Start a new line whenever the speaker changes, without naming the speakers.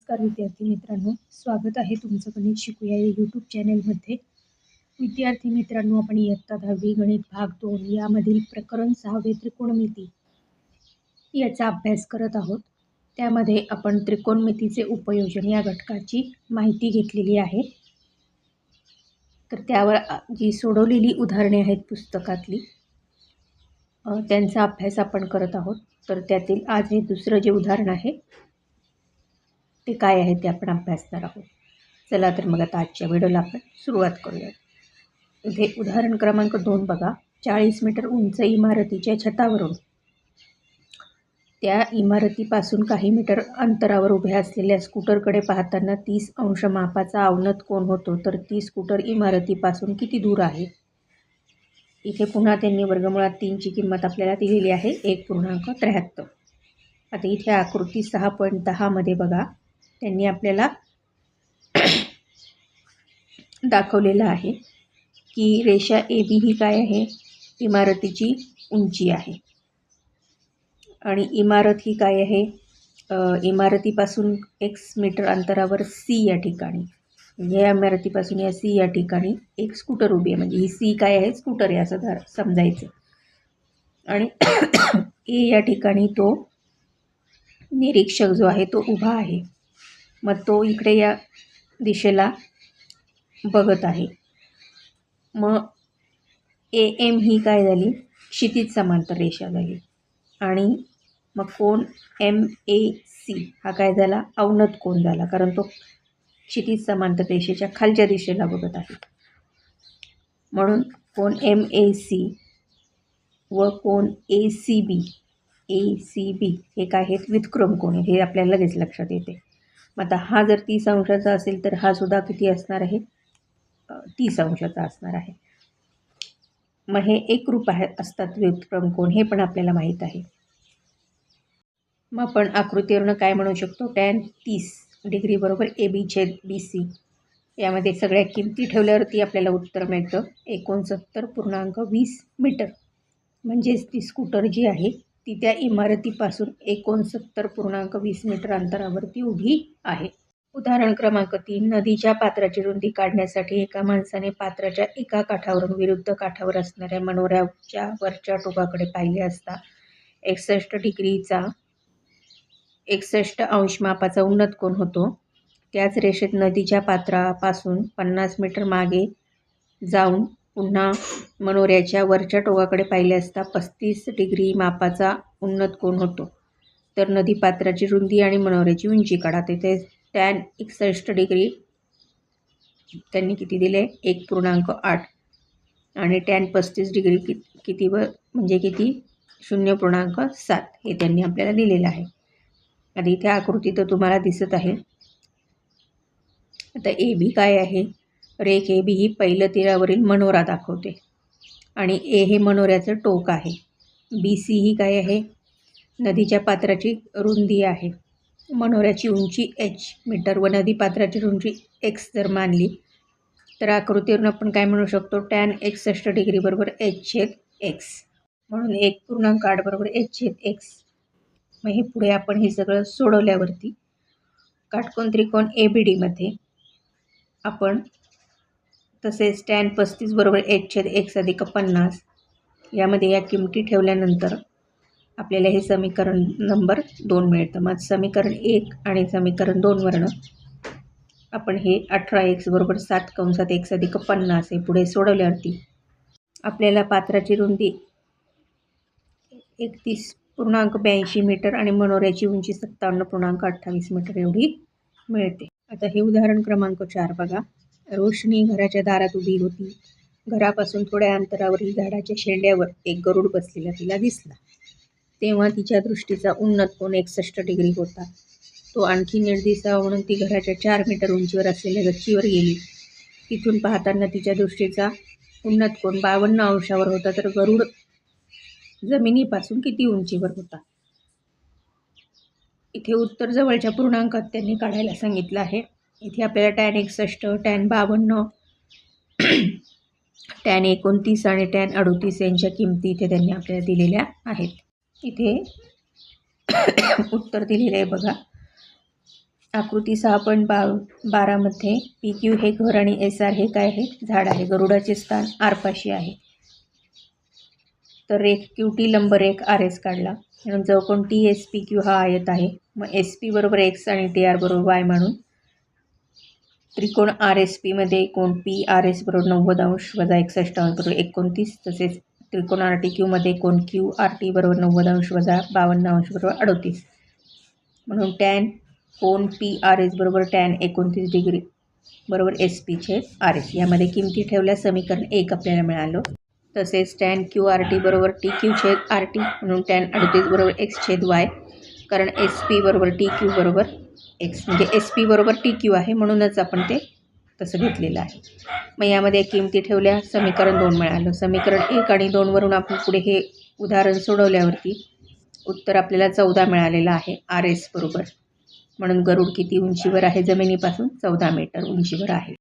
नमस्कार विद्यार्थी मित्रांनो, स्वागत आहे तुमचं गणित शिकूया या यूट्यूब चॅनलमध्ये. विद्यार्थी मित्रांनो, आपण इयत्ता 10वी गणित भाग 2 यामधील प्रकरण 6 त्रिकोणमिती याचा अभ्यास करत आहोत. त्यामध्ये आपण त्रिकोणमितीचे उपयोजन या घटकाची माहिती घेतलेली आहे. तर त्यावर जी सोडवलेली उदाहरणे आहेत पुस्तकातली त्यांचा अभ्यास आपण करत आहोत. तर त्यातील आज हे दुसरं जे उदाहरण आहे ते काय आहे ते आपण अभ्यासणार आहोत. चला तर मग आता आजच्या व्हिडिओला आपण सुरुवात करूया. इथे उदाहरण क्रमांक 2 बघा. 40 मीटर उंच इमारतीच्या छतावरून त्या इमारतीपासून काही मीटर अंतरावर उभ्या असलेल्या स्कूटरकडे पाहताना 30 अंश मापाचा अवनत कोन होतो. तर ती स्कूटर इमारतीपासून किती दूर आहे? इथे पुन्हा त्यांनी वर्गमुळात 3ची किंमत आपल्याला दिलेली आहे 1.73. आता इथे आकृती 6.10 मध्ये बघा, त्यांनी आपल्याला दाखवलेलं आहे की रेषा AB ही काय आहे? इमारतीची उंची आहे. आणि इमारत ही काय आहे? इमारतीपासून x मीटर अंतरावर C या ठिकाणी, या इमारतीपासून या C या ठिकाणी एक स्कूटर उभी आहे. म्हणजे ही C काय आहे? स्कूटर आहे असं समजायचं. आणि A या ठिकाणी तो निरीक्षक जो आहे तो उभा आहे. मग तो इकडे या दिशेला बघत आहे. मग AM ही काय झाली? क्षितिज समांतर रेषा झाली. आणि मग कोन MAC हा काय झाला? अवनत कोन झाला, कारण तो क्षितिज समांतर रेषेच्या खालच्या दिशेला बघत आहे. म्हणून कोन MAC व कोन ACB हे काय आहेत? व्युत्क्रम कोन हे आपल्याला लगेच लक्षात येते. मग आता हा जर 30 अंशाचा असेल तर हा सुद्धा किती असणार आहे? 30 अंशाचा असणार आहे. मग हे एकरूप असतात व्युत्क्रम कोन, हे पण आपल्याला माहीत आहे. मग आपण आकृतीवरून काय म्हणू शकतो? tan 30 डिग्री बरोबर AB/BC. यामध्ये सगळ्या किमती ठेवल्यावरती आपल्याला उत्तर मिळतं 69.20 मीटर. म्हणजेच ती स्कूटर जी आहे ती त्या इमारतीपासून 69.20 मीटर अंतरावरती उभी आहे. उदाहरण क्रमांक 3. नदीच्या पात्राची रुंदी काढण्यासाठी एका माणसाने पात्राच्या एका काठावरून विरुद्ध काठावर असणाऱ्या मनोऱ्याच्या वरच्या टोकाकडे पाहिले असता 61 अंश मापाचा उन्नत कोन होतो. त्याच रेषेत नदीच्या पात्रापासून 50 मीटर मागे जाऊन पुन्हा मनोऱ्याच्या वरच्या टोकाकडे पाहिले असता 35 डिग्री मापाचा उन्नत कोन होतो. तर नदी पात्राची रुंदी आणि मनोऱ्याची उंची काढा. तिथे tan 61 डिग्री त्यांनी किती दिले? 1.8. आणि tan 35 डिग्री किती म्हणजे किती? 0.7 हे त्यांनी आपल्याला दिलेलं आहे. आता इथे आकृती तर तुम्हाला दिसत आहे. आता AB काय आहे? रेख AB ही पहिल्या तीरावरील मनोरा दाखवते आणि A हे मनोऱ्याचं टोक आहे. BC ही काय आहे? नदीच्या पात्राची रुंदी आहे. मनोऱ्याची उंची h मीटर व नदी पात्राची उंची x जर मानली तर आकृतीवरून आपण काय म्हणू शकतो? tan 61 डिग्री बरोबर h/x. म्हणून 1.8 बरोबर h/x. मग हे पुढे आपण हे सगळं सोडवल्यावरती काटकोन त्रिकोण ABD मध्ये आपण तसेच tan 35 बरोबर h/x अधिक 50 यामध्ये या किमती ठेवल्यानंतर आपल्याला हे समीकरण नंबर 2 मिळतं. मग समीकरण 1 आणि समीकरण 2 वरनं आपण हे 18x बरोबर 7 अधिक 50 हे पुढे सोडवल्यावरती आपल्याला पात्राची रुंदी 31.82 मीटर आणि मनोऱ्याची उंची 57.28 मीटर एवढी मिळते. आता हे उदाहरण क्रमांक 4 बघा. रोशनी घराच्या दारात उभी होती. घरापासून थोड्या अंतरावरील झाडाच्या शेंड्यावर एक गरुड बसलेला तिला दिसला. तेव्हा तिच्या दृष्टीचा उन्नत कोन 61 डिग्री होता. तो आणखी नीट दिसावा म्हणून ती घराच्या 4 मीटर उंचीवर असलेल्या गच्चीवर गेली. तिथून पाहताना तिच्या दृष्टीचा उन्नत कोन 52 अंशावर होता. तर गरुड जमिनीपासून किती उंचीवर होता? इथे उत्तर जवळच्या पूर्णांकात त्यांनी काढायला सांगितलं आहे. इथे आपल्याला tan 61, tan 52, tan 29 आणि tan 38 यांच्या किमती इथे त्यांनी आपल्याला दिलेल्या आहेत. इथे उत्तर दिलेलं आहे बघा. आकृती 6.12मध्ये पी क्यू हे घर आणि एस आर हे काय आहे, झाड आहे. गरुडाचे स्थान आरपाशी आहे. तर रेख क्यू टी लंबरेख आर एस काढला म्हणून चौकोन टी एस पी क्यू हा आयत आहे. मग एस पी बरोबर एक्स आणि टी आर बरोबर वाय म्हणून त्रिकोण आर एस पीमध्ये कोण पी आर एस बरोबर 90 अंश वजा 61 अंश बरोबर 29. तसेच त्रिकोण आर टी क्यूमध्ये कोण क्यू आर टी बरोबर 90 अंश वजा 52 अंश बरोबर 38. म्हणून टॅन कोण पी आर एस बरोबर टॅन 29 डिग्री बरोबर एस पी छेद आर एस. यामध्ये किमती ठेवल्या समीकरण 1 आपल्याला मिळालं. तसेच टॅन क्यू आर टी बरोबर टी क्यू छेद आर टी म्हणून टॅन 38 बरोबर एक्स छेद वाय. कारण एस पी बरोबर टी क्यू बरोबर एक्स म्हणजे एस पी बरोबर टी क्यू आहे म्हणूनच आपण ते तसं घेतलेलं आहे. मग यामध्ये किमती ठेवल्या समीकरण 2 मिळालं. समीकरण 1 आणि 2 वरून आपण पुढे हे उदाहरण सोडवल्यावरती उत्तर आपल्याला 14 मिळालेलं आहे. आर एस बरोबर म्हणून गरुड किती उंचीवर आहे जमिनीपासून 14 मीटर उंचीवर आहे.